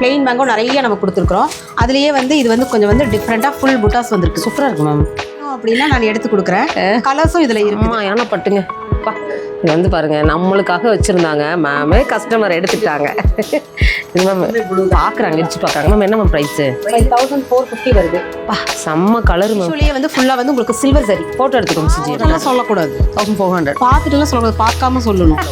Plain mango நிறைய நம்ம கொடுத்துருக்குறோம். அதுலேயே வந்து இது வந்து கொஞ்சம் வந்து டிஃப்ரெண்ட்டாக ஃபுல் புட்டாஸ் வந்துருக்கு. சூப்பராக இருக்கு மேம். அப்படின்னா நான் எடுத்து கொடுக்குறேன். கலர்ஸும் இதில் இருக்கு. ஏன்னா பட்டுங்க இது வந்து பாருங்க நம்மளுக்காக வச்சிருந்தாங்க மேம், கஸ்டமர் எடுத்துட்டாங்க. இது மேம் பார்க்குறாங்க, இடிச்சு பார்க்குறாங்க. மேம் என்ன மேம் ப்ரைஸு? 5450 வருது. செம்ம கலர் மேம். ஆக்சுவலியே வந்து ஃபுல்லாக வந்து உங்களுக்கு சில்வர் சரி. ஃபோட்டோ எடுத்துக்கோங்க சுஜி. அதெல்லாம் சொல்லக்கூடாது. 1400 பார்த்துட்டுலாம் சொல்லக்கூடாது, பார்க்காம சொல்லணும்.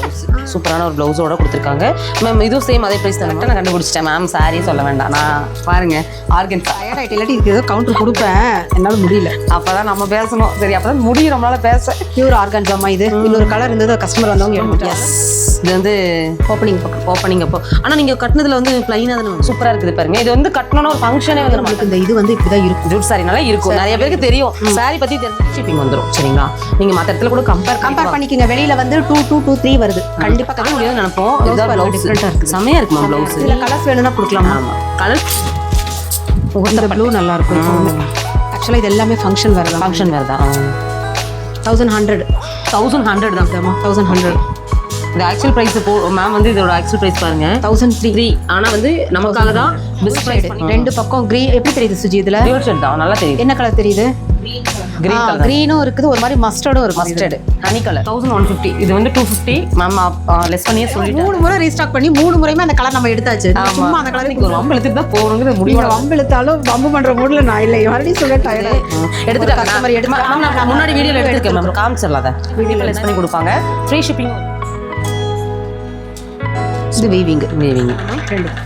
சூப்பரான ஒரு ப்ளவுஸோட கொடுத்துருக்காங்க மேம். இதுவும் சேம் அதே ப்ரைஸ் தான். நான் கண்டுபிடிச்சிட்டேன் மேம். சாரி சொல்ல வேண்டாம், நான் பாருங்க ஆர்கன்ஸா டயர்ட் இல்லாட்டி இதுக்கு ஏதோ கவுண்டர் கொடுப்பேன், என்னால் முடியல. அப்போ தான் நம்ம பேசணும். சரி அப்போ தான் முடியும் நம்மளால பேச. பியூர் ஆர்கான்ஜாமா இது. இன்னொரு கலர் இருந்தது, கஸ்டமர் வந்தவங்க எடுத்துட்டாங்க. இது வந்து ஓப்பனிங் அப்போ. ஆனால் நீங்கள் கட்டினதுல வந்து பிளைனாக தானே சூப்பராக இருக்குது பாருங்க. இது வந்து கட்டணும்னா ஒரு ஃபங்க்ஷனே வந்து நம்மளுக்கு இந்த இது வந்து இப்படி தான் இருக்கும். ஜூட் சாரினால இருக்கும். நிறைய பேருக்கு தெரியும் சாரி பற்றி தெரிஞ்சு ஷிப்பிங் வந்துடும். சரிங்களா? நீங்கள் மற்ற இடத்துல கூட கம்பேர் பண்ணிக்கோங்க. வெளியில வந்து 2223 வருது. கண்டிப்பாக கட்ட முடியாது நினைப்போம். இதுதான் ப்ளவுஸ் டிஃப்ரெண்ட்டாக இருக்குது. செம்மையாக இருக்குமா ப்ளவுஸ்? இதில் கலர்ஸ் வேணும்னா கொடுக்கலாம். ஆமாம் கலர் இந்த ப்ளூ நல்லா இருக்கும். ஆக்சுவலாக இது எல்லாமே ஃபங்க்ஷன் வேறு தான். 1100 தான். 1100 இந்த ஆக்சுவல் ப்ரைஸ் மேம் வந்து இதோட ஆக்சுவல் ப்ரைஸ் பாருங்க 1003. ஆனால் வந்து நமக்காக தான் பெஸ்ட் ப்ரைஸ். ரெண்டு பக்கம் கிரீன் எப்படி தெரியுது சுஜி? இதில் பியூர் ஷர்ட் தான் நல்லா தெரியுது. என்ன கலர் தெரியுது? Green colour. கிரீனும் இருக்குது, ஒரு மாதிரி மஸ்டர்டும் இருக்குது. Mustard honey colour 1150. இது வந்து 250 மேம். லெஸ் பண்ணியே சொல்லிட்டு 3 முறை ரீஸ்டாக் பண்ணி 3 முறையுமே அந்த கலர் நம்ம எடுத்தாச்சு. சும்மா அந்த கலருக்கு ஒரு வம்பு எடுத்துட்டு தான் போகணுங்கிற முடிவு. வம்பு எடுத்தாலும் வம்பு பண்ற மூட்ல நான் இல்லை. மறுபடியும் சொல்ல டயர்டா எடுத்துட்டு கஸ்டமர் நான் முன்னாடி வீடியோல எடுத்துருக்கேன் மேம். காமிச்சிடலாம். அதை வீடியோல லெஸ் பண்ணி கொடுப்பாங்க. Free shipping. இது வீவிங் ரெண்டு.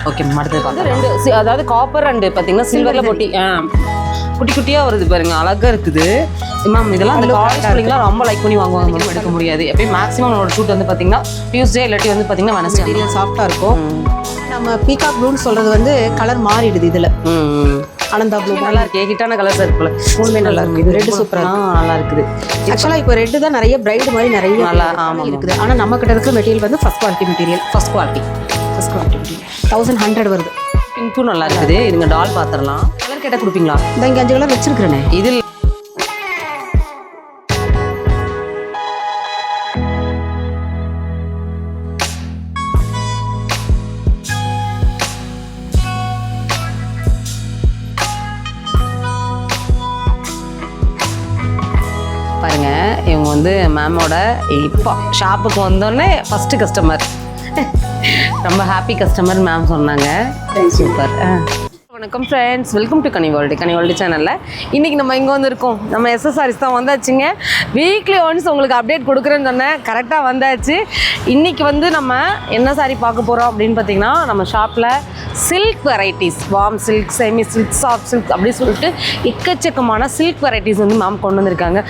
Okay ma'am. அடுத்தது பார்த்தா ரெண்டு, அதாவது காப்பர் அண்ட் பார்த்தீங்கன்னா சில்வர்ல போட்டி குட்டி குட்டியாக வருது பாருங்க, அழகாக இருக்குது மேம். இதெல்லாம் அந்த காலேஜ் பிள்ளைங்களாம் ரொம்ப லைக் பண்ணி வாங்குவாங்க மேம். எடுக்க முடியாது. எப்பயும் மேக்ஸிமம் ஒரு ஷூட் வந்து பார்த்தீங்கன்னா டியூஸ்டே இல்லாட்டி வந்து பார்த்தீங்கன்னா வெனஸ்டே. மெட்டீரியல் சாஃப்டாக இருக்கும். நம்ம பீகாக் ப்ளூன்னு சொல்றது வந்து கலர் மாறிடுது இதில். அனந்தா ப்ளூ நல்லா இருக்கு. கிட்டான கலர்ஸ் இருக்குல்ல, மூணுமே நல்லா இருக்கு. இது ரெட் சூப்பராக நல்லா இருக்குது. ஆக்சுவலாக இப்போ ரெட்டு தான் நிறைய பிரைட் மாதிரி நிறைய நல்லா ஆமாம் இருக்குது. ஆனால் நம்ம கிட்ட இருக்கிற மெட்டீரியல் வந்து ஃபர்ஸ்ட் குவாலிட்டி மெட்டீரியல். 1100 வருது. பிங்க்கும் நல்லா இருக்குது. இதுங்க டால் பார்த்துடலாம். கலர் கேட்டால் கொடுப்பீங்களா? இந்த இங்கே 5 கலர் வச்சிருக்கிறேனே. இதில் பாருங்க, இவங்க வந்து மேமோட இப்போ ஷாப்புக்கு வந்தோடனே ஃபஸ்ட்டு கஸ்டமர். ரொம்ப ஹாப்பி கஸ்டமர் மேம் சொன்னாங்க. சூப்பர். வணக்கம் friends, welcome to Ghani world சேனலில். இன்றைக்கி நம்ம இங்கே வந்துருக்கோம். நம்ம எஸ்எஸ்ஆரிஸ் தான் வந்தாச்சுங்க. வீக்லி ஒன்ஸ் உங்களுக்கு அப்டேட் கொடுக்குறேன்னு சொன்னேன், கரெக்டாக வந்தாச்சு. இன்றைக்கி வந்து நம்ம என்ன சாரி பார்க்க போகிறோம் அப்படின்னு பார்த்தீங்கன்னா, நம்ம ஷாப்பில் silk varieties, warm silk, semi silk, soft silk அப்படி சொல்லிட்டு எக்கச்சக்கமான சில்க் வெரைட்டிஸ் வந்து மேம் கொண்டு வந்திருக்காங்க.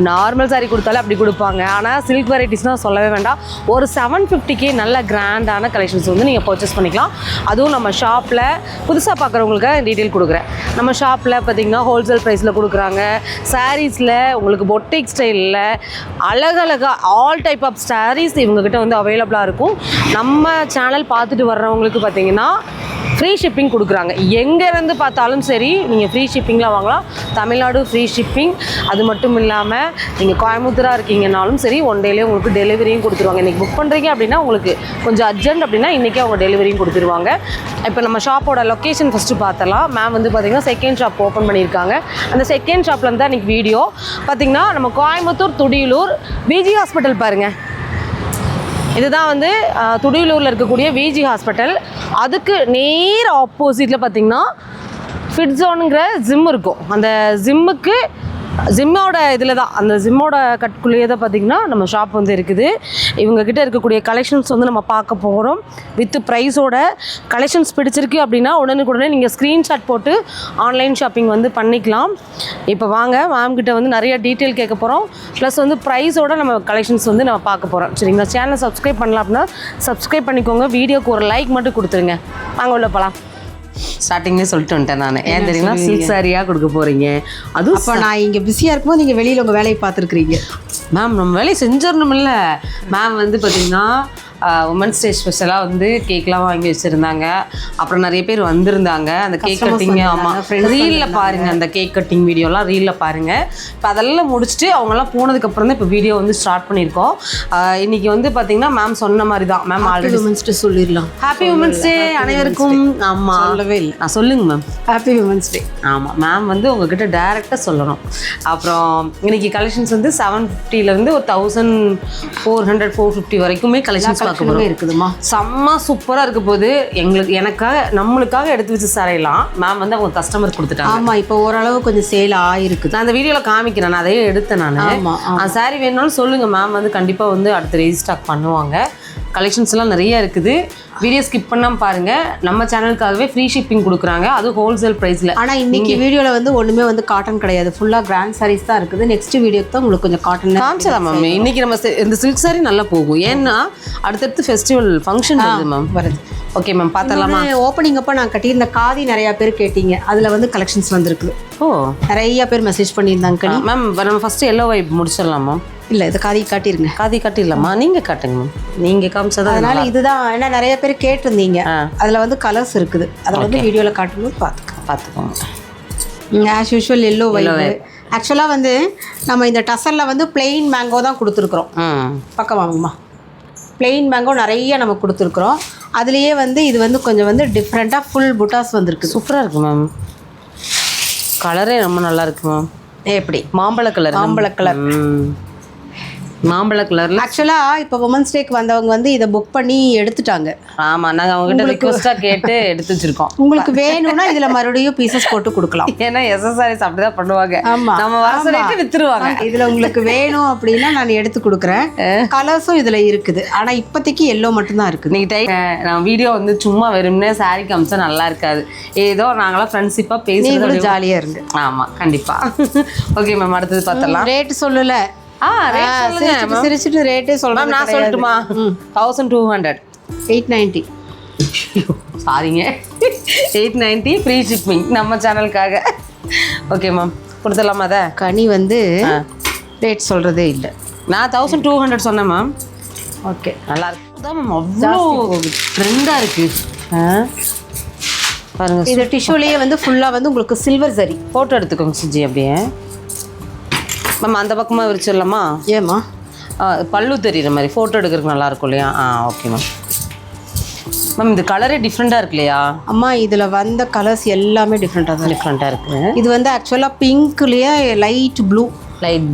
நார்மல் சாரி கொடுத்தாலே அப்படி கொடுப்பாங்க, ஆனால் சில்க் வெரைட்டிஸ்னால் சொல்லவே வேண்டாம். ஒரு 750க்கு நல்ல கிராண்டான கலெக்ஷன்ஸ் வந்து நீங்கள் பர்ச்சேஸ் பண்ணிக்கலாம். அதுவும் நம்ம ஷாப்பில் புதுசாக பார்க்குறவங்களுக்கு டீட்டெயில் கொடுக்குறேன். நம்ம ஷாப்பில் பார்த்தீங்கன்னா ஹோல்சேல் ப்ரைஸில் கொடுக்குறாங்க. சாரீஸில் உங்களுக்கு பொட்டிக் ஸ்டைலில் அழகழகாக ஆல் டைப் ஆஃப் சாரீஸ் இவங்ககிட்ட வந்து அவைலபிளாக இருக்கும். நம்ம சேனல் பார்த்துட்டு வர்றவங்களுக்கு பார்த்தீங்கன்னா ஃப்ரீ ஷிப்பிங் கொடுக்குறாங்க. எங்கேருந்து பார்த்தாலும் சரி நீங்கள் ஃப்ரீ ஷிப்பிங்கில் வாங்கலாம். Tamil Nadu free shipping. அது மட்டும் இல்லாமல் நீங்கள் கோயம்புத்தூராக இருக்கீங்கனாலும் சரி, ஒன் டேலேயே உங்களுக்கு டெலிவரியும் கொடுத்துருவாங்க. இன்றைக்கி புக் பண்ணுறீங்க அப்படின்னா உங்களுக்கு கொஞ்சம் அர்ஜென்ட் அப்படின்னா இன்றைக்கே அவங்க டெலிவரியும் கொடுத்துருவாங்க. இப்போ நம்ம ஷாப்போட லொக்கேஷன் ஃபஸ்ட்டு பார்த்தலாம். மேம் வந்து பார்த்திங்கன்னா செகண்ட் ஷாப் ஓப்பன் பண்ணியிருக்காங்க. அந்த செகண்ட் ஷாப்பில் தான் இன்றைக்கி வீடியோ பார்த்திங்கன்னா நம்ம கோயம்புத்தூர் துடியலூர் விஜி ஹாஸ்பிட்டல் பாருங்கள். இதுதான் வந்து துடியலூரில் இருக்கக்கூடிய விஜி ஹாஸ்பிட்டல். அதுக்கு நேர் ஆப்போசிட்டில் பார்த்திங்கன்னா ஃபிட்ஸோனுங்கிற ஜிம் இருக்கும். அந்த ஜிம்மோட இதில் தான், அந்த ஜிம்மோட கட்டுக்குள்ளேயே தான் பார்த்திங்கன்னா நம்ம ஷாப் வந்து இருக்குது. இவங்ககிட்ட இருக்கக்கூடிய கலெக்ஷன்ஸ் வந்து நம்ம பார்க்க போகிறோம். வித் ப்ரைஸோட கலெக்ஷன்ஸ் பிடிச்சிருக்கு அப்படின்னா உடனுக்குடனே நீங்கள் ஸ்க்ரீன்ஷாட் போட்டு ஆன்லைன் ஷாப்பிங் வந்து பண்ணிக்கலாம். இப்போ வாங்க மேம் கிட்ட வந்து நிறைய டீட்டெயில் கேட்க போகிறோம். ப்ளஸ் வந்து ப்ரைஸோட நம்ம கலெக்ஷன்ஸ் வந்து நம்ம பார்க்க போகிறோம். சரிங்களா? சேனலை சப்ஸ்கிரைப் பண்ணலாம் அப்படின்னா சப்ஸ்கிரைப் பண்ணிக்கோங்க. வீடியோக்கு ஒரு லைக் மட்டும் கொடுத்துருங்க. வாங்க உள்ள போகலாம். ஸ்டார்டிங்லேயே சொல்லிட்டு வந்துட்டேன் நான். ஏன் தெரியுங்களா? சில்க் சாரியாக கொடுக்க போகிறீங்க. அதுவும் அப்போ நான் இங்கே பிஸியாக இருக்கும்போது நீங்கள் வெளியில் உங்கள் வேலையை பார்த்துருக்குறீங்க. மேம் நம்ம வேலையை செஞ்சிடணும் இல்லை? மேம் வந்து பார்த்திங்கன்னா உமன்ஸ் டே ஸ்பெஷலாக வந்து கேக்லாம் வாங்கி வச்சுருந்தாங்க. அப்புறம் நிறைய பேர் வந்திருந்தாங்க. அந்த கேக் கட்டிங் ஆமாம் ரீலில் பாருங்கள், அந்த கேக் கட்டிங் வீடியோலாம் ரீலில் பாருங்கள். இப்போ அதெல்லாம் முடிச்சுட்டு அவங்கெல்லாம் போனதுக்கப்புறம் தான் இப்போ வீடியோ வந்து ஸ்டார்ட் பண்ணியிருக்கோம். இன்றைக்கி வந்து பார்த்திங்கன்னா மேம் சொன்ன மாதிரி தான். மேம் ஆல்ரெடி உமன்ஸ் டே சொல்லிடலாம். ஹாப்பி உமன்ஸ் டே அனைவருக்கும். ஆமாம் சொல்லவே இல்லை. சொல்லுங்க மேம். Happy women's day. ஆமாம் மேம் வந்து உங்ககிட்ட டைரெக்டாக சொல்லணும். அப்புறம் இன்றைக்கி கலெக்ஷன்ஸ் வந்து 750 ஒரு 1400 450 வரைக்குமே கலெக்ஷன்ஸ் பார்க்க போகிறோம். இருக்குதுமா, செம்ம சூப்பராக இருக்க போது. நம்மளுக்காக எடுத்து வச்சு சாரையெல்லாம் மேம் வந்து அவங்க கஸ்டமர் கொடுத்துட்டாங்க. ஆமாம், இப்போ ஓரளவு கொஞ்சம் சேல் ஆகிருக்குது. நான் அந்த வீடியோவில் காமிக்கிறேன், நான் அதையே எடுத்தேன். நான் சாரி வேணும்னாலும் சொல்லுங்கள், மேம் வந்து கண்டிப்பாக வந்து அடுத்து ரீஸ்டாக் பண்ணுவாங்க. கலெக்ஷன்ஸ் எல்லாம் நிறைய இருக்குது. வீடியோ ஸ்கிப் பண்ணாமல் பாருங்கள். நம்ம சேனலுக்காகவே ஃப்ரீ ஷிப்பிங் கொடுக்குறாங்க, அது ஹோல்சேல் ப்ரைஸில். ஆனால் இன்றைக்கி வீடியோவில் வந்து ஒன்றுமே வந்து காட்டன் கிடையாது, ஃபுல்லாக கிராண்ட் சாரீஸ் தான் இருக்குது. நெக்ஸ்ட் வீடியோக்கு தான் உங்களுக்கு கொஞ்சம் காட்டன் காமிச்சலாம் மேம். இன்றைக்கி நம்ம இந்த சில்க் சாரி நல்லா போகும், ஏன்னா அடுத்தடுத்து ஃபெஸ்டிவல் ஃபங்க்ஷன் வருது மேம். வருது. ஓகே மேம், பார்த்துடலாமா? ஓப்பனிங் அப்போ நான் கட்டியிருந்த காதி நிறையா பேர் கேட்டீங்க, அதில் வந்து கலெக்ஷன்ஸ் வந்துருக்குது. ஓ, நிறையா பேர் மெசேஜ் பண்ணியிருந்தாங்க மேம். நம்ம ஃபஸ்ட்டு எல்லோ வைப் முடிச்சிடலாம் மேம். இல்லை, இது காதி காட்டிருங்க. காதி காட்டிடலாமா? நீங்கள் காட்டுங்க மேம், நீங்கள் காமிச்சதான். அதனால் இதுதான் ஏன்னா நிறைய பேர் கேட்டிருந்தீங்க. அதில் வந்து கலர்ஸ் இருக்குது, அதை வந்து வீடியோவில் காட்டும்போது பார்த்துக்கோங்க. As usual yellow vibe. ஆக்சுவலாக வந்து நம்ம இந்த டசரில் வந்து பிளெயின் மேங்கோ தான் கொடுத்துருக்குறோம். பக்கம் வாங்குமா, பிளெயின் மேங்கோ நிறைய நம்ம கொடுத்துருக்குறோம். அதுலேயே வந்து இது வந்து கொஞ்சம் வந்து டிஃப்ரெண்ட்டாக ஃபுல் புட்டாஸ் வந்துருக்கு. சூப்பராக இருக்குது மேம். கலரே ரொம்ப நல்லா இருக்கு மேம். எப்படி? மாம்பழ கலர். மாம்பழ கலர்ல. ஆக்சுவலாக இப்போ உமன்ஸ் டேக்கு வந்தவங்க வந்து இதை புக் பண்ணி எடுத்துட்டாங்க. ஆமாம், நாங்கள் அவங்ககிட்ட ரிக்வெஸ்ட்டாக கேட்டு எடுத்து வச்சிருக்கோம். உங்களுக்கு வேணும்னா இதில் மறுபடியும் பீசஸ் போட்டு கொடுக்கலாம். ஏன்னா எஸ்எஸ்ஆர்எஸ் அப்படி தான் பண்ணுவாங்க. ஆமாம், நம்ம வர சொல்லிட்டு வித்துருவாங்க. இதில் உங்களுக்கு வேணும் அப்படின்னா நான் எடுத்து கொடுக்குறேன். கலர்ஸும் இதில் இருக்குது, ஆனால் இப்போதைக்கு எல்லோ மட்டும்தான் இருக்குது. நீங்கள் நான் வீடியோ வந்து சும்மா வெறும்னே சாரி காமிச்சா நல்லா இருக்காது. ஏதோ நாங்களாம் ஃப்ரெண்ட்ஷிப்பாக பேசுகிறது ஜாலியாக இருக்கு. ஆமாம், கண்டிப்பாக. ஓகே மேம், அடுத்தது பார்த்தலாம். ரேட்டு சொல்லலை. சிரிச்சுட்டு ரேட்டே சொல்றேன். நான் சொல்லட்டுமா? 1200 890. சாரிங்க, 890 ஃப்ரீ ஷிப்பிங் நம்ம சேனலுக்காக. ஓகே மேம், கொடுத்துடலாமா? அதை கனி வந்து ரேட் சொல்கிறதே இல்லை. நான் 1200 சொன்னேன் மேம். ஓகே, நல்லா இருக்கு தான் மேம். அவ்வளோ ட்ரெண்டாக இருக்குது பாருங்க. இது டிஷ்யூலேயே வந்து ஃபுல்லாக வந்து உங்களுக்கு சில்வர் சரி. ஃபோட்டோ எடுத்துக்கோங்க சுஜி. அப்படியே மேம் அந்த பக்கமாக விரிச்சிடலாமா? ஏம்மா? பல்லு தெரியுற மாதிரி ஃபோட்டோ எடுக்கிறதுக்கு நல்லாயிருக்கும் இல்லையா? Okay ma'am. மேம் இந்த கலரே டிஃப்ரெண்ட்டாக இருக்கு இல்லையா? அம்மா இதில் வந்த கலர்ஸ் எல்லாமே டிஃப்ரெண்ட்டாக இருக்குது. இது வந்து ஆக்சுவலாக பிங்க்லேயே லைட் ப்ளூ,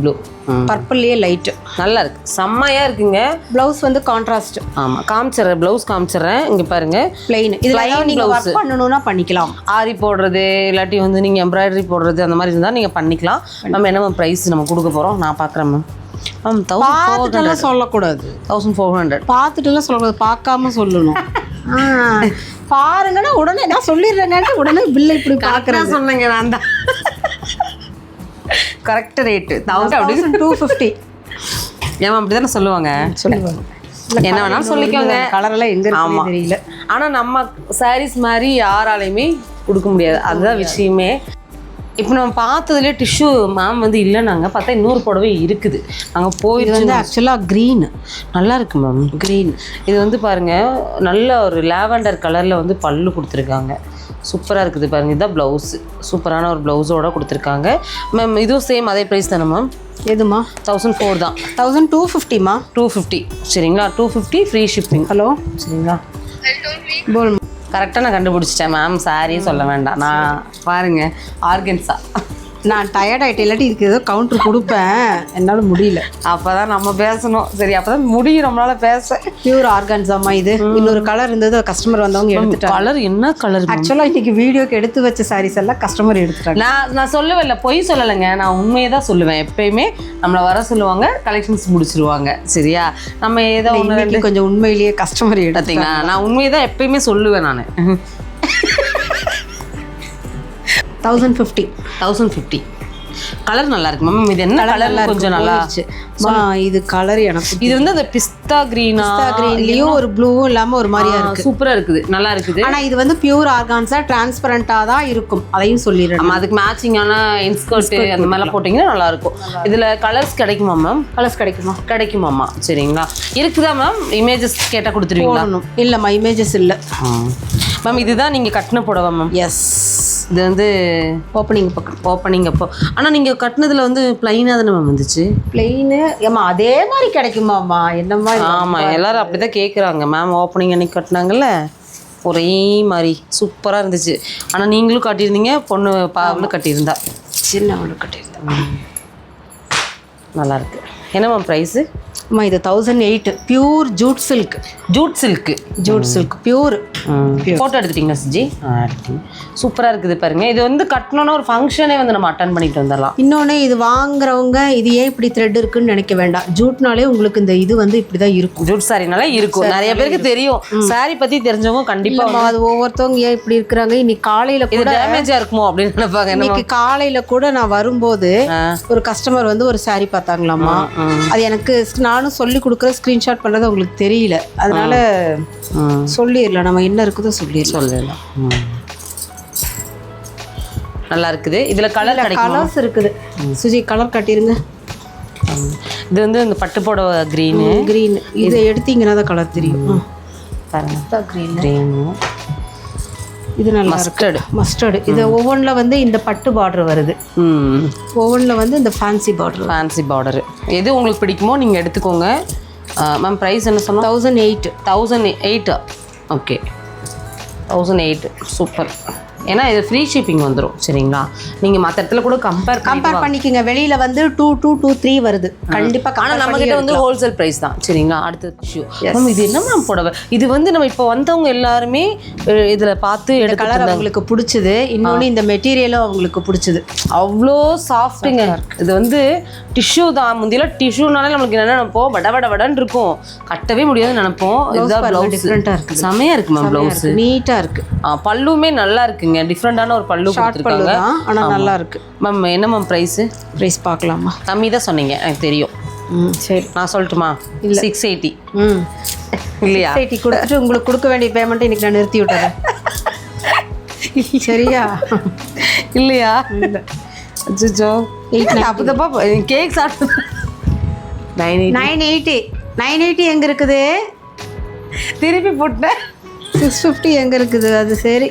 பர்பிள்லேயே லைட்டு நல்லா இருக்கு, செம்மையாக இருக்குங்க. ப்ளவுஸ் வந்து கான்ட்ராஸ்ட். ஆமாம், காமிச்சிட்றேன், ப்ளவுஸ் காமிச்சிட்றேன். இங்கே பாருங்கள், பிளெயின். இதில் நீங்கள் ஒர்க் பண்ணணும்னா பண்ணிக்கலாம். ஆரி போடுறது இல்லாட்டி வந்து நீங்கள் எம்ப்ராய்டரி போடுறது அந்த மாதிரி இருந்தால் நீங்கள் பண்ணிக்கலாம். நம்ம என்ன மேம் ப்ரைஸ் நம்ம கொடுக்க போகிறோம்? நான் பார்க்குறேன் மேம். மேம் 1400 சொல்லக்கூடாது. 1400 பார்த்துட்டுலாம் சொல்லக்கூடாது, பார்க்காம சொல்லணும். பாருங்கன்னா உடனே நான் சொல்லிடுறேங்க, உடனே பில்லு இப்படி பார்க்குறேன் சொன்னேங்க. நான் தான் கரெக்ட் ரேட்டு 1250. ஏன் அப்படி தானே சொல்லுவாங்க? என்ன வேணாலும் சொல்லிக்கோங்க. கலரெல்லாம் எங்கே இருக்கு தெரியல. ஆனால் நம்ம சாரீஸ் மாதிரி யாராலையுமே கொடுக்க முடியாது, அதுதான் விஷயமே. இப்போ நம்ம பார்த்ததுலேயே டிஷ்யூ மேம் வந்து இல்லைனாங்க, பார்த்தா இன்னொரு புடவை இருக்குது. நாங்கள் போய் வந்து ஆக்சுவலாக க்ரீன் நல்லா இருக்குது மேம். க்ரீன் இது வந்து பாருங்கள், நல்ல ஒரு லாவெண்டர் கலரில் வந்து பல்லு கொடுத்துருக்காங்க. சூப்பராக இருக்குது பாருங்கள். இதுதான் ப்ளவுஸு, சூப்பரான ஒரு ப்ளவுஸோடு கொடுத்துருக்காங்க மேம். இதுவும் சேம் அதே ப்ரைஸ் தானே மேம்? எதுமா? 1004 தான். 1250மா? 250 சரிங்களா? 250 ஃப்ரீ ஷிப்பிங். ஹலோ, சரிங்களா? போல் கரெக்டாக நான் கண்டுபிடிச்சிட்டேன் மேம். சாரி சொல்ல வேண்டாம். நான் பாருங்கள் ஆர்கன்ஸா. நான் டயர்ட் ஆகிட்டேன், இல்லாட்டி இதுக்கு ஏதோ கவுண்டர் கொடுப்பேன், என்னால் முடியல. அப்போ தான் நம்ம பேசணும். சரி, அப்போ தான் முடியும் நம்மளால் பேச. பியூர் ஆர்கான்ஸாம்மா இது. இன்னொரு கலர் இருந்தது, கஸ்டமர் வந்தவங்க எடுத்துட்டாங்க. கலர் என்ன கலர்? ஆக்சுவலாக இன்றைக்கி வீடியோக்கு எடுத்து வச்ச சாரீஸ் எல்லாம் கஸ்டமர் எடுத்துட்டாங்க. நான் சொல்லவே இல்லை, பொய் சொல்லலைங்க, நான் உண்மையை தான் சொல்லுவேன். எப்பயுமே நம்மளை வர சொல்லுவாங்க, கலெக்ஷன்ஸ் முடிச்சிருவாங்க. சரியா? நம்ம ஏதோ ஒன்று கொஞ்சம் உண்மையிலேயே கஸ்டமர் எடுத்தீங்கன்னா நான் உண்மையை தான் எப்பயுமே சொல்லுவேன். நான் 1050 கலர் நல்லா இருக்கு மேம். இது என்ன கலர்? கொஞ்சம் நல்லா இது கலர் எனக்கு இது வந்து அந்த பிஸ்தா கிரீனா, கிரீன்லயும் ஒரு ப்ளூவும் இல்லாம ஒரு மாதிரியா இருக்கு. சூப்பரா இருக்குது, நல்லா இருக்குது. ஆனா இது வந்து பியூர் ஆர்கான்ஸா டிரான்ஸ்பரண்டா தான் இருக்கும், அதையும் சொல்லிடுறேன். அதுக்கு மேட்சிங்கான இன்ஸ்கர்ட் அந்த மாதிரிலாம் போட்டிங்கன்னா நல்லா இருக்கும். இதுல கலர்ஸ் கிடைக்குமா மேம்? கலர்ஸ் கிடைக்குமாமா? சரிங்களா, இருக்குதா மேம்? இமேஜஸ் கேட்டால் கொடுத்துருவீங்களா? இல்லைம்மா, இமேஜஸ் இல்லை மேம். இதுதான் நீங்கள் கட்டின புடவை மேம்? எஸ். இது வந்து ஓப்பனிங் அப்போ. ஆனால் நீங்கள் கட்டினதில் வந்து பிளைனாக தானே மேம் வந்துச்சு? பிளெயினு ஏம்மா அதே மாதிரி கிடைக்குமாம்மா? என்ன மாதிரி? ஆமாம், எல்லாரும் அப்படி தான் கேட்குறாங்க. மேம் ஓப்பனிங் அன்னைக்கு கட்டினாங்கல்ல, ஒரே மாதிரி சூப்பராக இருந்துச்சு. ஆனால் நீங்களும் கட்டியிருந்தீங்க, பொண்ணு பாவலும் கட்டியிருந்தா, சின்னவளும் கட்டியிருந்தா. நல்லாயிருக்கு. என்ன மேம் ப்ரைஸு? அம்மா இது 1008 pure jute silk pure. Photo எடுத்துட்டீங்களா சிஜி? சூப்பராக இருக்குது பாருங்க. இது வந்து கட்டணும்னா ஒரு ஃபங்க்ஷனே வந்து நம்ம அட்டன் பண்ணிட்டு வந்துடலாம். இன்னொன்று, இது வாங்குறவங்க இது ஏன் இப்படி த்ரெட் இருக்குன்னு நினைக்க வேண்டாம். ஜூட்னாலே உங்களுக்கு இந்த இது வந்து இப்படி தான் இருக்கும். ஜூட் சாரினாலே இருக்கும். நிறைய பேருக்கு தெரியும். சாரி பற்றி தெரிஞ்சவங்க கண்டிப்பாக அது ஒவ்வொருத்தவங்க ஏன் இப்படி இருக்கிறாங்க. இன்னைக்கு காலையில் கூட டேமேஜாக இருக்குமோ அப்படின்னு நினைப்பாங்க. இன்னைக்கு காலையில் கூட நான் வரும்போது ஒரு கஸ்டமர் வந்து ஒரு சாரி பார்த்தாங்களாமா. அது எனக்கு நானும் சொல்லி கொடுக்குற ஸ்க்ரீன்ஷாட் பண்ணுறது உங்களுக்கு தெரியல, அதனால சொல்லிடலாம். நம்ம என்ன இருக்குதோ சொல்லிடலாம். நல்லா இருக்குது. இதில் கலர்ஸ் இருக்குது. சுஜி கலர் காட்டிருங்க. இது வந்து இந்த பட்டு புடவை க்ரீன். இதை எடுத்தீங்கன்னா தான் கலர் தெரியும். பாருங்க, க்ரீன். இது நல்லா மஸ்டர்டு. இது ஒவ்வொன்றில் வந்து இந்த பட்டு பார்டர் வருது, ஒவ்வொன்றில் வந்து இந்த ஃபேன்சி பார்டர். எது உங்களுக்கு பிடிக்குமோ நீங்கள் எடுத்துக்கோங்க. மேம் ப்ரைஸ் என்ன சொன்னோம்? 1008. ஓகே, 1008. சூப்பர். ஏன்னா இது ஃப்ரீ ஷிப்பிங் வந்துடும். சரிங்களா, நீங்கள் மற்ற இடத்துல கூட கம்பேர் பண்ணிக்கோங்க. வெளியில் வந்து 2223 வருது கண்டிப்பாக. ஆனால் நம்மக்கிட்ட வந்து ஹோல்சேல் ப்ரைஸ் தான். சரிங்களா. அடுத்த இஷ்யூ மேம், இது என்ன மேம் புடவை? இது வந்து நம்ம இப்போ வந்தவங்க எல்லாருமே இதில் பார்த்து கலர் அவங்களுக்கு பிடிச்சது. இன்னொன்று இந்த மெட்டீரியலும் அவங்களுக்கு பிடிச்சது. அவ்வளோ சாஃப்ட்டுங்க. இது வந்து டிஷ்யூ தான். முந்தியெல்லாம் டிஷ்யூனாலே நம்மளுக்கு என்ன நினைப்போம், வடன்னு இருக்கும், கட்டவே முடியாதுன்னு நினைப்போம். இதுதான் ப்ளவுஸ். டிஃப்ரெண்ட்டாக இருக்குது, செமையாக இருக்குது மேம். ப்ளவுஸ் நீட்டாக இருக்குது. பல்லுமே நல்லா இருக்குங்க. டிஃப்ரெண்டான ஒரு பல்லு கொடுத்துருக்காங்க. ஆனால் நல்லா இருக்கு மேம். என்ன மேம் ப்ரைஸ் பார்க்கலாமா? கம்மி தான் சொன்னீங்க, எனக்கு தெரியும். சரி, நான் சொல்லட்டுமா? 680. இல்லையா? 680 கொடுத்துட்டு உங்களுக்கு கொடுக்க வேண்டிய பேமெண்ட்டை இன்னைக்கு நான் நிறுத்தி விட்டுறேன். சரியா? இல்லையா? அச்சோ, அப்போதப்பா கேக் சாப்பிட்டு 980 எங்கே இருக்குது? திருப்பி போட்டேன். 650 எங்கே இருக்குது? அது சரி.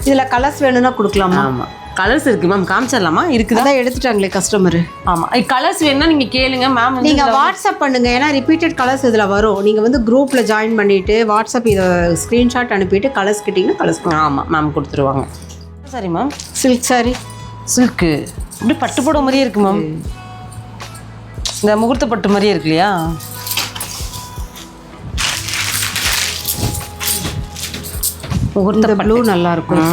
இதில் கலர்ஸ் வேணும்னா கொடுக்கலாமா? ஆமாம், கலர்ஸ் இருக்குது மேம். காமிச்சிடலாமா? இருக்குது, அதான் எடுத்துட்டாங்களே கஸ்டமரு. ஆமாம், கலர்ஸ் வேணும்னா நீங்கள் கேளுங்க மேம். நீங்கள் வாட்ஸ்அப் பண்ணுங்கள், ஏன்னா ரிப்பீட்டட் கலர்ஸ் இதில் வரும். நீங்கள் வந்து குரூப்பில் ஜாயின் பண்ணிவிட்டு வாட்ஸ்அப் இதை ஸ்க்ரீன்ஷாட் அனுப்பிட்டு கலர்ஸ் கிட்டிங்கன்னா கலர்ஸ். ஆமாம் மேம், கொடுத்துருவாங்க. சரி மேம். சில்க்கு இப்படி பட்டு போட மாதிரியே இருக்குது மேம். இந்த முகூர்த்த பட்டு மாதிரியே இருக்கு இல்லையா? முகூர்த்த ப்ளூ நல்லா இருக்கும்.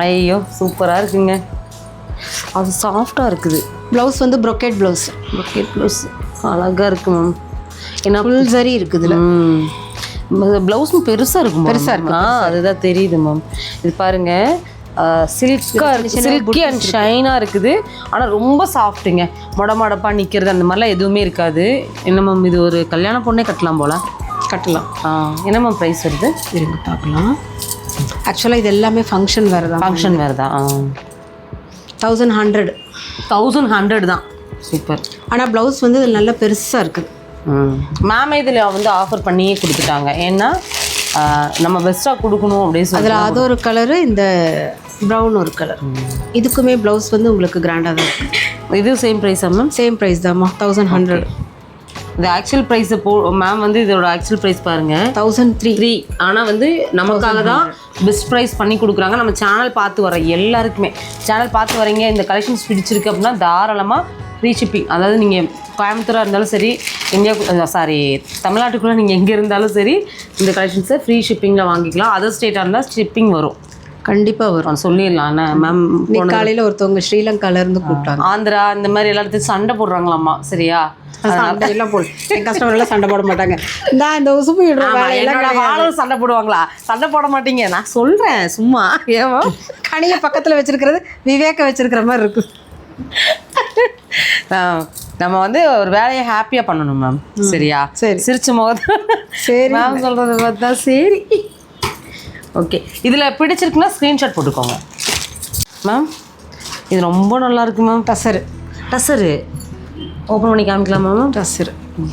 ஐயோ, சூப்பராக இருக்குங்க. அது சாஃப்டாக இருக்குது. ப்ளவுஸ் வந்து ப்ரொக்கேட் ப்ளவுஸ் அழகாக இருக்கு மேம். ஏன்னா ஃபுல் சரி இருக்குதுல்ல. ப்ளவுஸும் பெருசாக இருக்கு. அதுதான் தெரியுது மேம். இது பாருங்கள், சில்கி அண்ட் ஷைனாக இருக்குது. ஆனால் ரொம்ப சாஃப்ட்டுங்க. மொடப்பாக நிற்கிறது அந்த மாதிரிலாம் எதுவுமே இருக்காது. என்ன மேம், இது ஒரு கல்யாண பொண்ணே கட்டலாம் போல். கட்டலாம். என்ன மேம் ப்ரைஸ் வருது? இருங்க பார்க்கலாம். ஆக்சுவலாக இது எல்லாமே ஃபங்க்ஷன் வேறு தான். 1100 தான். சூப்பர். ஆனால் ப்ளவுஸ் வந்து இதில் நல்லா பெருசாக இருக்குது. மேம் இதில் வந்து ஆஃபர் பண்ணியே கொடுத்துட்டாங்க. ஏன்னா நம்ம பெஸ்ட்டாக கொடுக்கணும் அப்படின்னு சொல்லி. அதில் அது ஒரு கலரு, இந்த ப்ரௌன் ஒரு கலர். இதுக்குமே ப்ளவுஸ் வந்து உங்களுக்கு கிராண்டாக தான் இருக்குது. இது சேம் ப்ரைஸா மேம்? சேம் ப்ரைஸ் தான்மா, 1100. இது ஆக்சுவல் ப்ரைஸை மேம் வந்து இதோட ஆக்சுவல் ப்ரைஸ் பாருங்கள் 1003. ஆனால் வந்து நமக்காக தான் பெஸ்ட் ப்ரைஸ் பண்ணி கொடுக்குறாங்க. நம்ம சேனல் பார்த்து வர எல்லாருக்குமே, சேனல் பார்த்து வரீங்க, இந்த கலெக்ஷன்ஸ் பிடிச்சிருக்கு அப்படின்னா தாராளமாக ஃப்ரீ ஷிப்பிங். அதாவது நீங்கள் கோயம்புத்தூராக இருந்தாலும் சரி, தமிழ்நாட்டுக்குள்ளே நீங்கள் எங்கே இருந்தாலும் சரி, இந்த கலெக்ஷன்ஸை ஃப்ரீ ஷிப்பிங்கில் வாங்கிக்கலாம். அதர் ஸ்டேட்டாக இருந்தால் ஷிப்பிங் வரும், கண்டிப்பாக வரும். சொல்லிடலாம் மேம். காலையில் ஒருத்தவங்க ஸ்ரீலங்காலேருந்து கூப்பிட்டாங்க. ஆந்திரா இந்த மாதிரி எல்லாத்துக்கும் சண்டை போடுறாங்களாம்மா. சரியா? எல்லாம் போடு, என் கஸ்டமர் எல்லாம் சண்டை போட மாட்டாங்க. இந்த உசுப்பு சண்டை போடுவாங்களா? சண்டை போட மாட்டீங்க, நான் சொல்கிறேன் சும்மா. ஏவோ கனியை பக்கத்தில் வச்சிருக்கிறது விவேக்க வச்சிருக்கிற மாதிரி இருக்கு. நம்ம வந்து ஒரு வேலையை ஹாப்பியாக பண்ணணும் மேம். சரியா? சரி. சிரிச்ச போது சரி மேம் சொல்கிறத பார்த்தா சரி. ஓகே, இதில் பிடிச்சிருக்குன்னா ஸ்க்ரீன்ஷாட் போட்டுக்கோங்க மேம். இது ரொம்ப நல்லா இருக்கு மேம். டசரு ஓப்பன் பண்ணி காமிக்கலாமா மேம்? டசரு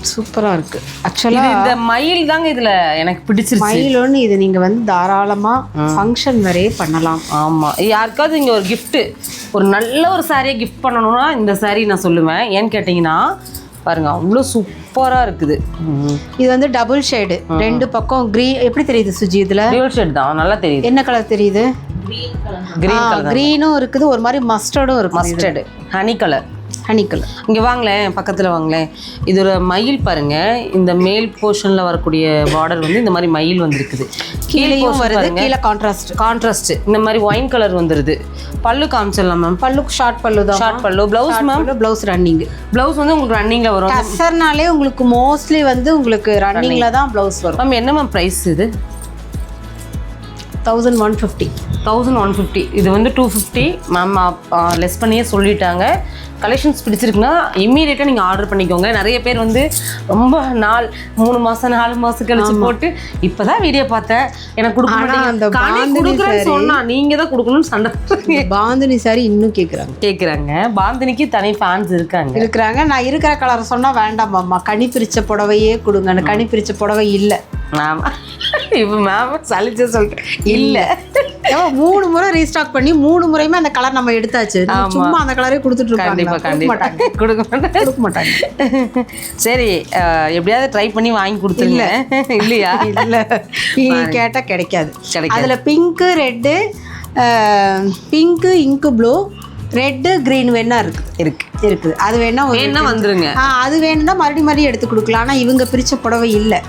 சூப்பராக இருக்குது. ஆக்சுவலாக இந்த மயில் தாங்க இதில் எனக்கு பிடிச்சிருச்சு. மயிலோன்னு இது நீங்கள் வந்து தாராளமாக ஃபங்க்ஷன் வரையே பண்ணலாம். ஆமாம், யாருக்காவது இங்கே ஒரு கிஃப்ட்டு, ஒரு நல்ல ஒரு சாரியை கிஃப்ட் பண்ணணும்னா இந்த சாரீ நான் சொல்லுவேன். ஏன்னு கேட்டிங்கன்னா பாருங்கள், அவ்வளோ சூப்பராக இருக்குது. இது வந்து டபுள் ஷேடு, 2 பக்கம் க்ரீன். எப்படி தெரியுது சுஜி? இதில் டபுள் ஷேட் தான், நல்லா தெரியுது. என்ன கலர் தெரியுது? Green colour. க்ரீனும் இருக்குது, ஒரு மாதிரி மஸ்டர்டும் இருக்குது. Mustard honey colour. இங்கே வாங்களேன், பக்கத்தில் வாங்களேன். இது ஒரு மயில் பாருங்க. இந்த மேல் போர்ஷனில் வரக்கூடிய பார்டர் வந்து இந்த மாதிரி மயில் வந்துருக்குது. கீழேயும் வருது, கீழே கான்ட்ராஸ்ட் இந்த மாதிரி ஒயின் கலர் வந்துடுது. பல்லு காமிச்சிடலாம் மேம். பல்லு ஷார்ட் பல்லு தான். ஷார்ட் பல்லு. Blouse ma'am? Blouse running. Blouse வந்து உங்களுக்கு ரன்னிங்கில் வரும். டசர்னாலே உங்களுக்கு மோஸ்ட்லி வந்து உங்களுக்கு ரன்னிங்கில் தான் ப்ளவுஸ் வரும். மேம் என்ன மேம் ப்ரைஸ் இது? 1150. 1150. இது வந்து 250 மேம். லெஸ் பண்ணியே சொல்லிட்டாங்க. கலெக்ஷன்ஸ் பிடிச்சிருக்குன்னா இம்மீடியட்டாக நீங்கள் ஆர்டர் பண்ணிக்கோங்க. நிறைய பேர் வந்து ரொம்ப 3 மாதம் 4 மாதம் கழிச்சு போட்டு இப்போ தான் வீடியோ பார்த்தேன், எனக்கு கொடுக்க மாட்டேங்க சொன்னா நீங்கள் தான் கொடுக்கணும்னு சண்டை. பாந்தினி சாரி இன்னும் கேட்குறாங்க. பாந்தினிக்கு தனி ஃபேன்ஸ் இருக்காங்க. நான் இருக்கிற கலரை சொன்னால் வேண்டாம் அம்மா, கனி பிரித்த புடவையே கொடுங்க. அந்த கனி பிரித்த புடவை இல்லை மேம். இப்போ மேம் சலிச்சு சொல்லிட்டு இல்லை, 3 முறை ரீஸ்டாக் பண்ணி 3 முறையுமே அந்த கலர் நம்ம எடுத்தாச்சு. சும்மா அந்த கலரே கொடுத்துட்டு இருக்காங்க. கொடுக்க மாட்டாங்க. சரி, எப்படியாவது ட்ரை பண்ணி வாங்கி கொடுத்துருங்க. இல்லையா? இல்லை, கேட்டால் கிடைக்காது. அதில் பிங்க்கு ரெட்டு, பிங்க்கு இங்கு ப்ளூ, ரெட்டு க்ரீன் வேணா இருக்குது. அது வேணா வந்துருங்க. அது வேணும்னா மறுபடியும் எடுத்து கொடுக்கலாம். ஆனால் இவங்க பிரித்த புடவை இல்லை.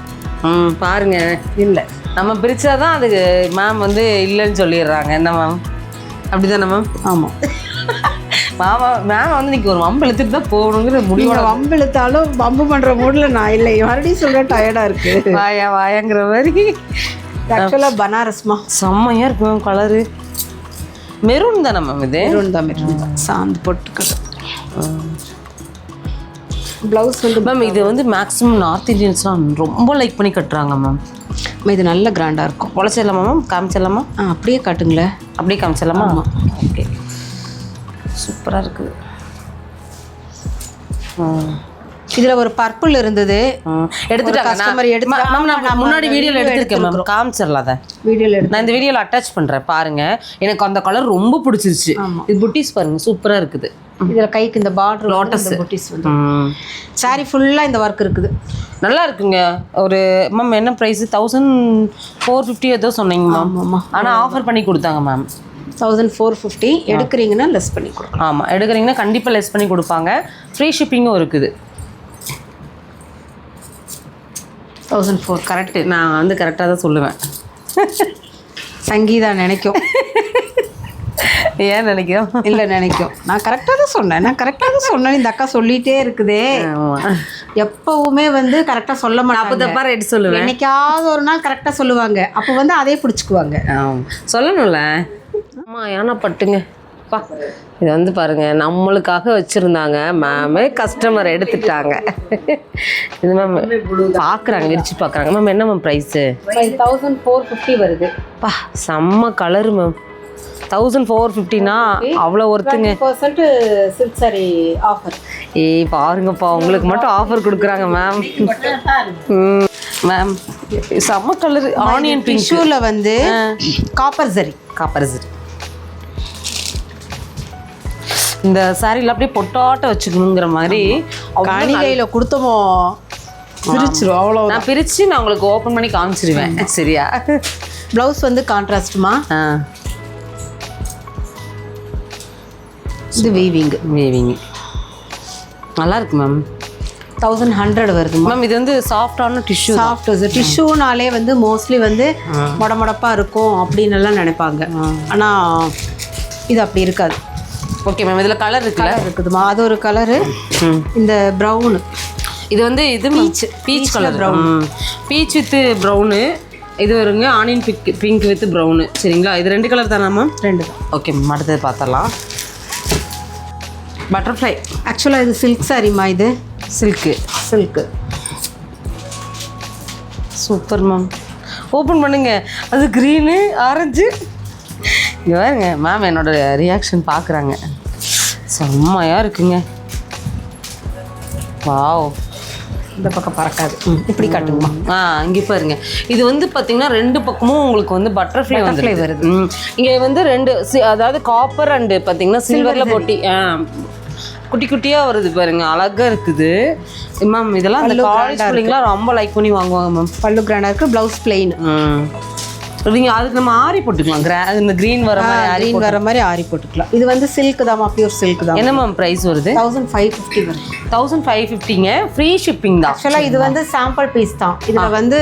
பாருங்க, இல்லை நம்ம பிரிச்சாதான் அதுக்கு மேம் வந்து இல்லைன்னு சொல்லிடுறாங்க. என்ன மேம்? அப்படிதானே மேம்? ஆமாம். மேம் வந்து இன்னைக்கு ஒரு வம்பு இழுத்துட்டு தான் போகணுங்கிற முடிவோட. வம்பு இழுத்தாலும் வம்பு பண்ணுற மூடில் நான் இல்லை. மறுபடியும் சொல்ல டயர்டாக இருக்குது. வாயாங்கிற மாதிரி. ஆக்சுவலாக பனாரஸ்மா செம்மையாக இருக்கு மேம். கலரு மெரூன் தானே மேம்? இது மெரூன் தான். சாந்து போட்டு கலர். ப்ளவுஸ் வந்து மேம் இது வந்து மேக்ஸிமம் நார்த் இந்தியன்ஸ்லாம் ரொம்ப லைக் பண்ணி கட்டுறாங்க மேம். இது நல்ல கிராண்டாக இருக்கும். உழைச்சிடலாமா மேம்? காமிச்சிடலாமா? அப்படியே காட்டுங்களேன். அப்படியே காமிச்சிடலாமா? ஓகே, சூப்பராக இருக்குது. இதில் ஒரு பர்பிள் இருந்தது, எடுத்துட்டாங்க. முன்னாடி வீடியோவில் எடுத்துருக்கேன் மேம், காமிச்சிடலாம். அதை நான் இந்த வீடியோவில் அட்டாச் பண்ணுறேன் பாருங்க. எனக்கு அந்த கலர் ரொம்ப பிடிச்சிருச்சு. இது புட்டிஸ் பாருங்க, சூப்பராக இருக்குது. இதில் கைக்கு இந்த பார்டர் லோட்டஸ் புட்டிஸ் வந்து சாரி ஃபுல்லாக இந்த ஒர்க் இருக்குது. நல்லா இருக்குங்க. ஒரு மேம் என்ன ப்ரைஸ்? 1450 ஏதோ சொன்னீங்க மேம். ஆனால் ஆஃபர் பண்ணி கொடுத்தாங்க மேம். 1450 எடுக்கிறீங்கன்னா லெஸ் பண்ணி கொடுக்கலாம். ஆமாம், எடுக்கிறீங்கன்னா கண்டிப்பாக லெஸ் பண்ணி கொடுப்பாங்க. ஃப்ரீ ஷிப்பிங்கும் இருக்குது. 1004 கரெக்டு. நான் வந்து கரெக்டாக தான் சொல்லுவேன். சங்கீதா நினைக்கும். ஏன் நினைக்கும்? இல்லை நினைக்கும். நான் கரெக்டாக தான் சொன்னேன். இந்த அக்கா சொல்லிகிட்டே இருக்குதே. எப்பவுமே வந்து கரெக்டாக சொல்ல மாட்டாங்க. தப்பா ரேட் சொல்லுவேன். என்னைக்காவது ஒரு நாள் கரெக்டாக சொல்லுவாங்க. அப்போ வந்து அதே பிடிச்சிக்குவாங்க. சொல்லணும்ல. ஆமாம், ஏன்னா பட்டுங்க பா. இது வந்து பாருங்கள், நம்மளுக்காக வச்சுருந்தாங்க மேமே, கஸ்டமர் எடுத்துட்டாங்க. இது மேம் பார்க்குறாங்க, விரிச்சு பார்க்குறாங்க. மேம் என்ன மேம் ப்ரைஸு? 1450 வருது. பா செம்ம கலரு மேம். 1450னா அவ்வளோ ஒருத்துங்க. 20% சில்க் சாரி ஆஃபர். பாருங்கப்பா, உங்களுக்கு மட்டும் ஆஃபர் கொடுக்குறாங்க மேம். மேம் செம்ம கலரு. ஆனியன் பிங்க் டிஷ்யூவில் வந்து காப்பர் சரி. இந்த சாரியில் அப்படியே பொட்டாட்ட வச்சுக்கணுங்கிற மாதிரி கணிகையில் கொடுத்தோமோ பிரிச்சிரும். அவ்வளோ நான் பிரித்து நான் உங்களுக்கு ஓப்பன் பண்ணி காமிச்சிருவேன். சரியா? ப்ளவுஸ் வந்து கான்ட்ராஸ்ட்மா. இது வீவிங் நல்லா இருக்கு மேம். 1100 வருது மேம். இது வந்து சாஃப்டான டிஷ்யூ. டிஷ்யூனாலே வந்து மோஸ்ட்லி வந்து மொடமொடப்பாக இருக்கும் அப்படின்னு எல்லாம் நினைப்பாங்க. ஆனால் இது அப்படி இருக்காது. Okay ma'am. இதில் கலர் இருக்குதுமா. அது ஒரு கலரு. இந்த ப்ரௌனு, இது வந்து இது peach colour. Beach with brown. இது வருங்க ஆனியன் பிங்க் வித் ப்ரௌனு. சரிங்களா? இது 2 கலர் தானே மேம்? 2 தான். Okay ma'am. அடுத்தது பார்த்துடலாம். பட்டர்ஃப்ளை. ஆக்சுவலாக இது சில்க் சாரிம்மா. இது சில்க்கு. Super ma'am. ஓப்பன் பண்ணுங்க. அது க்ரீனு ஆரஞ்சு. இங்கே பாருங்க மேம், என்னோட ரியாக்ஷன் பார்க்குறாங்க. செம்மையாக இருக்குங்க. வாவ். இந்த பக்கம் பறக்காது. இப்படி காட்டுங்கம்மா. இங்கே பாருங்க. இது வந்து பார்த்தீங்கன்னா 2 பக்கமும் உங்களுக்கு வந்து பட்டர்ஃப்ளை வருது. இங்கே வந்து 2 அதாவது காப்பர் அண்டு பார்த்தீங்கன்னா சில்வரில் போட்டி குட்டி குட்டியாக வருது பாருங்க. அழகாக இருக்குது மேம். இதெல்லாம் அந்த காலேஜ் பிள்ளைங்களாம் ரொம்ப லைக் பண்ணி வாங்குவாங்க மேம். பல்லு கிராண்டாக இருக்குது. Blouse plain. நீங்கள் அதுக்கு நம்ம ஆரி போட்டுக்கலாம். இந்த க்ரீன் வர மாதிரி ஆரி போட்டுக்கலாம். இது வந்து சில்க் தாம்மா, பியூர் சில்க் தான். என்ன மேம் ப்ரைஸ் வருது? 1550 வருது. 1550ங்க. ஃப்ரீ ஷிப்பிங் தான். ஆக்சுவலாக இது வந்து சாம்பிள் பீஸ் தான். இதில் வந்து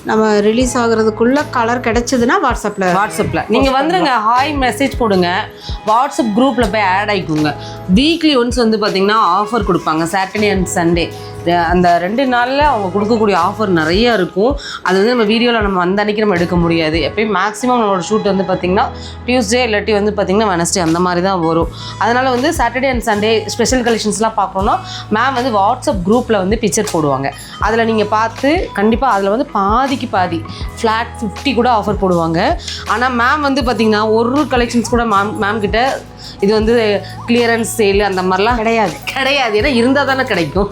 நம்ம ரிலீஸ் ஆகுறதுக்குள்ள கலர் கிடைச்சதுன்னா வாட்ஸ்அப்பில் நீங்கள் வந்துடுங்க. ஹாய் மெசேஜ் கொடுங்க. வாட்ஸ்அப் குரூப்பில் போய் ஆட் ஆகிக்கோங்க. வீக்லி ஒன்ஸ் வந்து பார்த்திங்கன்னா ஆஃபர் கொடுப்பாங்க. சாட்டர்டே அண்ட் சண்டே அந்த 2 நாளில் அவங்க கொடுக்கக்கூடிய ஆஃபர் நிறைய இருக்கும். அது வந்து நம்ம வீடியோவில் நம்ம அந்த அன்றைக்கி நம்ம எடுக்க முடியாது. எப்பயும் மேக்ஸிமம் நம்மளோட ஷூட் வந்து பார்த்திங்கன்னா டியூஸ்டே இல்லாட்டி வந்து பார்த்திங்கன்னா வெனஸ்டே அந்த மாதிரி தான் வரும். அதனால் வந்து சாட்டர்டே அண்ட் சண்டே ஸ்பெஷல் கலெக்ஷன்ஸ்லாம் பார்க்கணுன்னா மேம் வந்து வாட்ஸ்அப் குரூப்பில் வந்து பிக்சர் போடுவாங்க. அதில் நீங்கள் பார்த்து கண்டிப்பாக அதில் வந்து பாதிக்கு பாதி ஃப்ளாட் 50 கூட ஆஃபர் போடுவாங்க. ஆனால் மேம் வந்து பார்த்திங்கன்னா ஒரு கலெக்ஷன்ஸ் கூட மேம் கிட்ட இது வந்து கிளியரன்ஸ் சேல் அந்த மாதிரிலாம் கிடையாது. ஏன்னா இருந்தால் தானே கிடைக்கும்.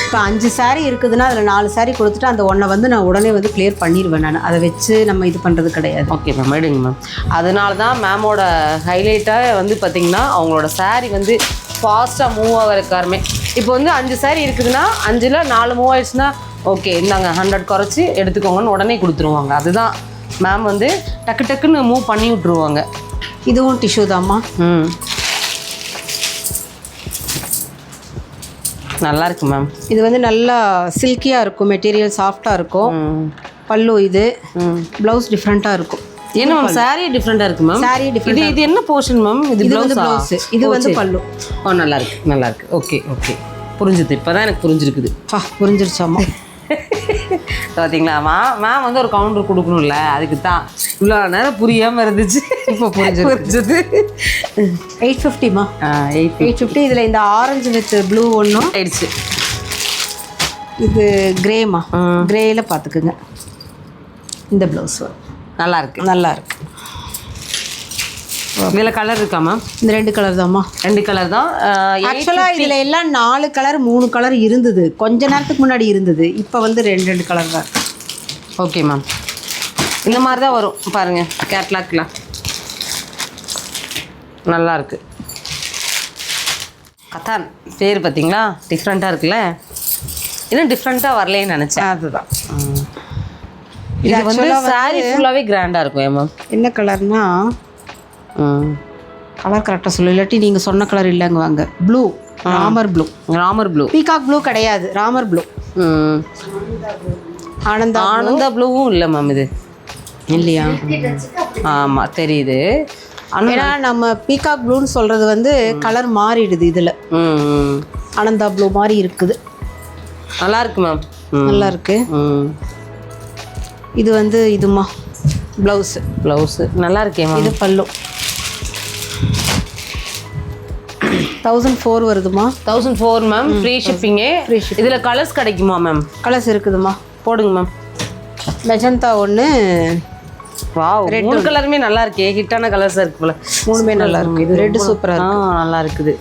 இப்போ 5 சாரீ இருக்குதுன்னா அதில் 4 சாரீ கொடுத்துட்டு அந்த ஒன்றை வந்து நான் உடனே வந்து கிளியர் பண்ணிடுவேன். நான் அதை வச்சு நம்ம இது பண்ணுறது கிடையாது. ஓகே மேம், எடுங்க மேம். அதனால தான் மேமோட ஹைலைட்டாக வந்து பார்த்திங்கன்னா அவங்களோட சாரீ வந்து ஃபாஸ்ட்டாக மூவ் ஆகிறக்காருமே. இப்போ வந்து 5 சாரீ இருக்குதுன்னா 5ல் 4 மூவ் ஆயிடுச்சுன்னா ஓகே இந்தாங்க 100 குறைச்சி எடுத்துக்கோங்கன்னு உடனே கொடுத்துருவாங்க. அதுதான் மேம் வந்து டக்கு டக்குன்னு மூவ் பண்ணி விட்ருவாங்க. இதுவும் டிஷ்யூ தாம்மா. நல்லா இருக்கு மேம். இது வந்து நல்லா சில்கியாக இருக்கும். மெட்டீரியல் சாஃப்டாக இருக்கும். பல்லு இது. ப்ளவுஸ் டிஃப்ரெண்ட்டாக இருக்கும். என்ன மேம் சாரீ டிஃப்ரெண்ட்டாக இருக்குது மேம். சாரீ டிஃப்ரெண்ட். இது என்ன போர்ஷன் மேம்? இது ப்ளவுஸ். இது வந்து பல்லு. நல்லா இருக்கு. ஓகே புரிஞ்சுது. இப்போ தான் எனக்கு புரிஞ்சிருக்குது. புரிஞ்சிருச்சாம்மா? பார்த்தீங்களா மேம் வந்து ஒரு கவுண்டர் கொடுக்கணும்ல, அதுக்கு தான் இவ்வளோ நேரம் புரியாமல் இருந்துச்சு. இப்போ புரிஞ்சுது. 850மா. 850. இதில் இந்த ஆரஞ்சு வித் ப்ளூ ஒன்றும் ஆயிடுச்சு. இது கிரேமா. கிரேயில் பார்த்துக்குங்க. இந்த ப்ளவுஸ் நல்லா இருக்கு. இதில் கலர் இருக்கா மேம்? இந்த 2 கலர் தான்மா. 2 கலர் தான். ஆக்சுவலாக இதில் எல்லாம் 4 கலர் 3 கலர் இருந்தது. கொஞ்ச நேரத்துக்கு முன்னாடி இருந்தது. இப்போ வந்து 2 கலர் தான். Okay ma'am. இந்த மாதிரி தான் வரும் பாருங்கள் கேட்லாக்லாம். நல்லா இருக்கு. கதான் பேர் பார்த்தீங்களா டிஃப்ரெண்ட்டாக இருக்குல்ல. இன்னும் டிஃப்ரெண்ட்டாக வரலேன்னு நினச்சேன். அதுதான். இது வந்து சாரி ஃபுல்லாகவே கிராண்டாக இருக்கும் மேம். என்ன கலர்னா கலர் கரெக்டாக சொல்லு, இல்லாட்டி நீங்கள் சொன்ன கலர் இல்லைங்க வாங்க. Blue. Ramar blue. Peacock blue கிடையாது. ராமர் ப்ளூ. ஆனந்தா ப்ளூவும் இல்லை மேம். இது இல்லையா? ஆமாம் தெரியுது. ஏன்னா நம்ம பீகாக் ப்ளூன்னு சொல்கிறது வந்து கலர் மாறிடுது. இதில் ஆனந்தா ப்ளூ மாதிரி இருக்குது. நல்லா இருக்கு மேம். நல்லா இருக்கு. இது வந்து இதுமா ப்ளவுஸு நல்லா இருக்கே மேம். இது பல்லு. 1004 வருதுமா. 1004 மேம். ஃப்ரீ ஷிப்பிங்கே. இதில் கலர்ஸ் கிடைக்குமா மேம்? கலர்ஸ் இருக்குதுமா. போடுங்க மேம். மெஜந்தா ஒன்று. வாவ். 3 கலருமே நல்லா இருக்கே. ஹிட்டான கலர்ஸாக இருக்கு போல. 3மே நல்லா இருக்கு. இது ரெட் சூப்பராக இருக்கு. நல்லா இருக்குது.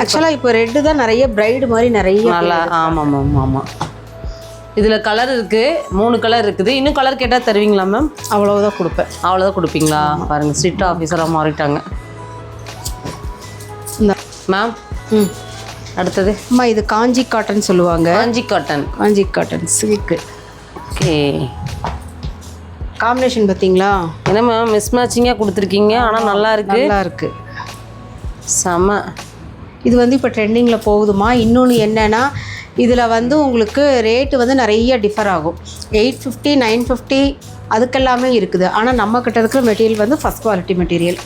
ஆக்சுவலாக இப்போ ரெட்டு தான் நிறைய பிரைடு மாதிரி நிறைய நல்லா. ஆமாம் மேம் ஆமாம். இதில் கலர் இருக்குது. 3 கலர் இருக்குது. இன்னும் கலர் கேட்டால் தருவீங்களா மேம்? அவ்வளோதான் கொடுப்பேன். அவ்வளோதான் கொடுப்பீங்களா? பாருங்கள் ஸ்ட்ரிக்ட் ஆஃபீஸராக மாறிட்டாங்க மேம். அடுத்தது அம்மா இது காஞ்சி காட்டன் சொல்லுவாங்க. காஞ்சி காட்டன் சில்க்கு. ஓகே. காம்பினேஷன் பார்த்தீங்களா? என்ன மேம் மிஸ் மேட்சிங்காக கொடுத்துருக்கீங்க. ஆனால் நல்லா இருக்கு. செம. இது வந்து இப்போ ட்ரெண்டிங்கில் போகுதுமா. இன்னொன்று என்னென்னா இதில் வந்து உங்களுக்கு ரேட்டு வந்து நிறைய டிஃபர் ஆகும். 850, 950 அதுக்கெல்லாமே இருக்குது. ஆனால் நம்ம கிட்ட இருக்கிற மெட்டீரியல் வந்து ஃபஸ்ட் குவாலிட்டி மெட்டீரியல்.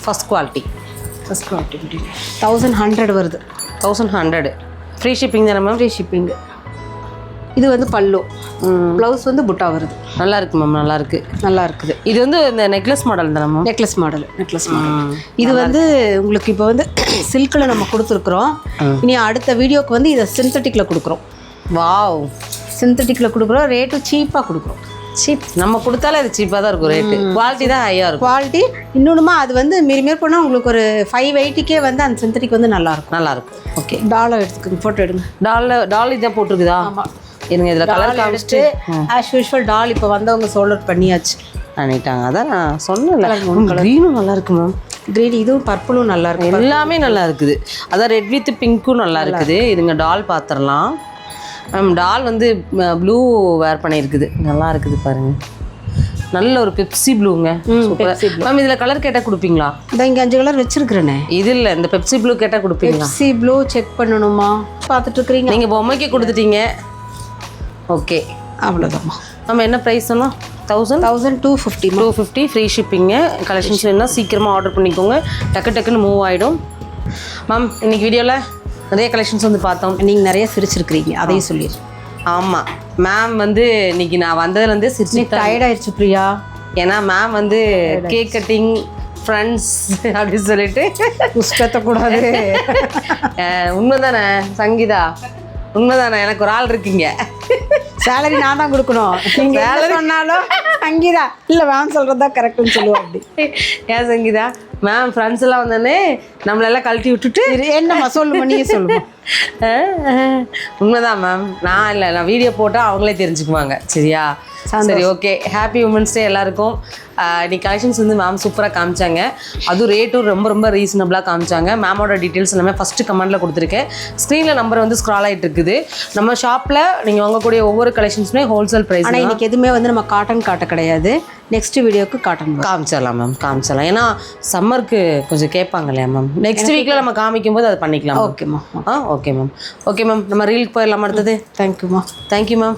1100 வருது. 1100 ஃப்ரீ ஷிப்பிங் தானே மேம்? Free shipping. இது வந்து பல்லு, ப்ளவுஸ் வந்து புட்டா வருது. நல்லா இருக்கு மேம், நல்லா இருக்கு, நல்லா இருக்குது. இது வந்து இந்த நெக்லஸ் மாடல் தானே மேம்? Necklace model. இது வந்து உங்களுக்கு இப்போ வந்து சில்கில் நம்ம கொடுத்துருக்குறோம். இனி அடுத்த வீடியோக்கு வந்து இதை சிந்தட்டிக்கில் கொடுக்குறோம். வாவ், சிந்தட்டிக்கில் கொடுக்குறோம். ரேட்டும் சீப்பாக கொடுக்குறோம். சீப், நம்ம கொடுத்தாலே அது சீப்பாக தான் இருக்கும். ரேட்டு குவாலிட்டி தான் ஹையாக இருக்கும். குவாலிட்டி இன்னொன்றுமா அது வந்து மீறி போனால் உங்களுக்கு ஒரு 580க்கே வந்து அந்த சிந்தட்டிக் வந்து நல்லாயிருக்கும். நல்லாயிருக்கும். ஓகே, டாலை எடுத்துக்கோங்க, ஃபோட்டோ எடுங்க. டால் இதான் போட்டிருக்குதா? ஆமாம், எனக்கு இதில் கலர் காமிச்சிட்டு ஆஸ் யூஷுவல் டால் இப்போ வந்தவங்க சோல்டர் பண்ணியாச்சு பண்ணிட்டாங்க. அதான் நான் சொன்னேன், க்ரீனும் நல்லா இருக்கு மேம். க்ரீன், இதுவும் பர்பிளும் நல்லா இருக்கு. எல்லாமே நல்லா இருக்குது. அதான் ரெட் வித் பிங்க்கும் நல்லா இருக்குது. இதுங்க டால் பார்த்துடலாம் மேம். டால் வந்து ப்ளூ வேர் பண்ணியிருக்குது, நல்லா இருக்குது பாருங்க. நல்ல ஒரு பெப்சி ப்ளூங்க. மேம் இதில் கலர் கேட்டால் கொடுப்பீங்களா? இந்த இங்கே 5 கலர் வச்சிருக்கிறேனே. இது இல்லை, இந்த பெப்சி ப்ளூ கேட்டால் கொடுப்பீங்களா? பெப்சி ப்ளூ செக் பண்ணணுமா? பார்த்துட்டு இருக்கிறீங்க. நீங்கள் பொம்மைக்கு கொடுத்துட்டீங்க. ஓகே, அவ்வளோதாம்மா. நம்ம என்ன ப்ரைஸ் சொன்னோம்? 1250. 250 ஃப்ரீ ஷிப்பிங்க. கலெக்ஷன்ஸ் வேணுன்னா சீக்கிரமாக ஆர்டர் பண்ணிக்கோங்க, டக்குன்னு மூவ் ஆகிடும். மேம் இன்னைக்கு வீடியோவில் நிறைய கலெக்ஷன்ஸ் வந்து பார்த்தோம். நீங்கள் நிறைய சிரிச்சிருக்கிறீங்க, அதையும் சொல்லிடு. ஆமாம் மேம், வந்து இன்னைக்கு நான் வந்ததுலேருந்தே சிரிச்சு டயர்டாயிடுச்சு பிரியா. ஏன்னா மேம் வந்து கேக் கட்டிங் ஃப்ரெண்ட்ஸ் அப்படின்னு சொல்லிட்டு புஷ்டத்தக்கூடாது. உண்மைதானே சங்கீதா? உண்மைதானே? எனக்கு ஒரு ஆள் இருக்கீங்க. சேலரி நான் தான் கொடுக்கணும். நீங்கள் சேலரி சொன்னாலும் சங்கீதா இல்லை மேம் சொல்கிறது தான் கரெக்டுன்னு சொல்லுவோம். அப்படி ஏன் சங்கீதா? மேம் ஃப்ரெண்ட்ஸ் எல்லாம் வந்தோடனே நம்மளெல்லாம் கழட்டி விட்டுட்டு என்னம்மா சொல்லுமா, நீயே சொல்லுமா. உண்மைதான் மேம். நான் வீடியோ போட்டால் அவங்களே தெரிஞ்சுக்குவாங்க. சரியா? சரி, ஓகே. ஹாப்பி உமன்ஸ் டே எல்லாருக்கும். இன்னைக்கு கலெக்ஷன்ஸ் வந்து மேம் சூப்பராக காமிச்சாங்க. அதுவும் ரேட்டும் ரொம்ப ரொம்ப ரீசனபிளாக காமிச்சாங்க. மேமோட டீட்டெயில்ஸ் எல்லாமே ஃபஸ்ட்டு கமெண்ட்டில் கொடுத்துருக்கேன். ஸ்க்ரீனில் நம்பர் வந்து ஸ்க்ரால் ஆகிட்டு இருக்குது. நம்ம ஷாப்பில் நீங்கள் வாங்கக்கூடிய ஒவ்வொரு கலெக்ஷன்ஸுமே ஹோல்சேல் ப்ரைஸ். ஆனால் இன்றைக்கி எதுவுமே வந்து நம்ம காட்டன் காட்ட கிடையாது. நெக்ஸ்ட் வீடியோக்கு காட்டன் காமிச்சிடலாம் மேம், காமிச்சிடலாம். ஏன்னா சம்மருக்கு கொஞ்சம் கேட்பாங்க இல்லையா மேம்? நெக்ஸ்ட் வீக்கில் நம்ம காமிக்கும் போது அதை பண்ணிக்கலாம். ஓகேம்மா. Okay ma'am. ஓகே மேம், நம்ம ரீலுக்கு போயிடலாம் அடுத்தது. தேங்க்யூம்மா. Thank you ma'am.